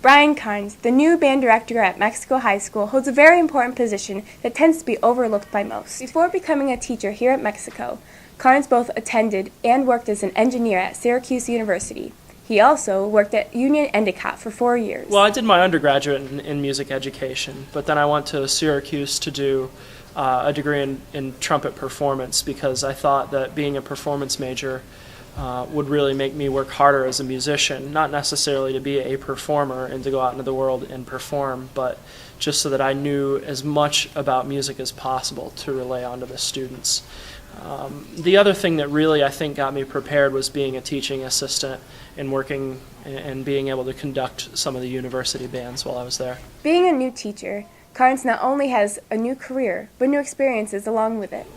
Brian Carnes, the new band director at Mexico High School, holds a very important position that tends to be overlooked by most. Before becoming a teacher here at Mexico, Carnes both attended and worked as an engineer at Syracuse University. He also worked at Union Endicott for 4 years. Well, I did my undergraduate in music education, but then I went to Syracuse to do a degree in trumpet performance because I thought that being a performance major would really make me work harder as a musician, not necessarily to be a performer and to go out into the world and perform, but just so that I knew as much about music as possible to relay onto the students. The other thing that really I think got me prepared was being a teaching assistant and working and being able to conduct some of the university bands while I was there. Being a new teacher, Carnes not only has a new career, but new experiences along with it.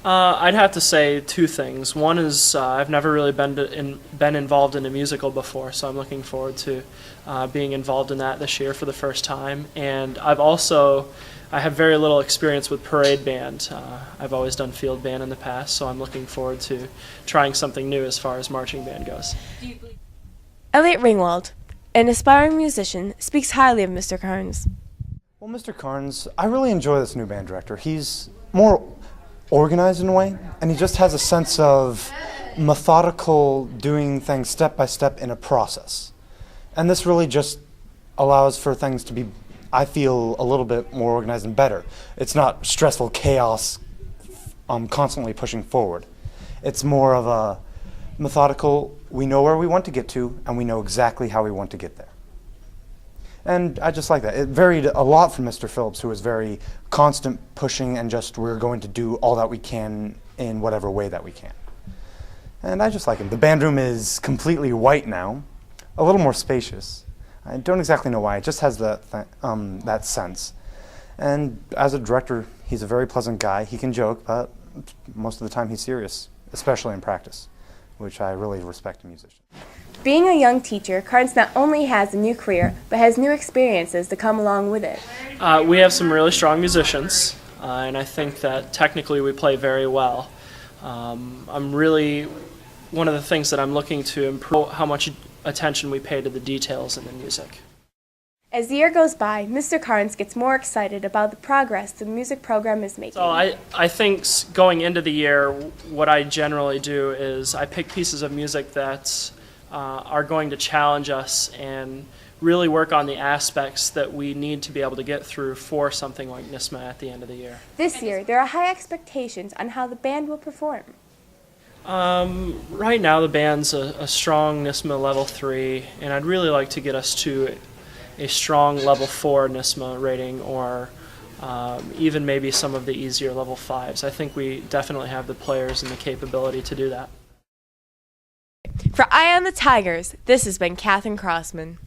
I'd have to say two things. One is I've never really been involved in a musical before, so I'm looking forward to being involved in that this year for the first time. And I have very little experience with parade band. I've always done field band in the past, so I'm looking forward to trying something new as far as marching band goes. Elliot Ringwald, an aspiring musician, speaks highly of Mr. Carnes. Well, Mr. Carnes, I really enjoy this new band director. He's more organized in a way, and he just has a sense of methodical doing things step by step in a process. And this really just allows for things to be, I feel, a little bit more organized and better. It's not stressful chaos constantly pushing forward. It's more of a methodical, we know where we want to get to, and we know exactly how we want to get there. And I just like that. It varied a lot from Mr. Phillips, who was very constant pushing and just we're going to do all that we can in whatever way that we can. And I just like him. The band room is completely white now, a little more spacious. I don't exactly know why. It just has that sense. And as a director, he's a very pleasant guy. He can joke, but most of the time he's serious, especially in practice, which I really respect in musicians. Being a young teacher, Carnes not only has a new career, but has new experiences to come along with it. We have some really strong musicians, and I think that technically we play very well. One of the things that I'm looking to improve how much attention we pay to the details in the music. As the year goes by, Mr. Carnes gets more excited about the progress the music program is making. So I think going into the year, what I generally do is I pick pieces of music that are going to challenge us and really work on the aspects that we need to be able to get through for something like NYSSMA at the end of the year. This year, there are high expectations on how the band will perform. Right now, the band's a strong NYSSMA Level 3, and I'd really like to get us to a strong Level 4 NYSSMA rating, or even maybe some of the easier Level 5s. I think we definitely have the players and the capability to do that. For Eye on the Tigers, this has been Katherine Crossman.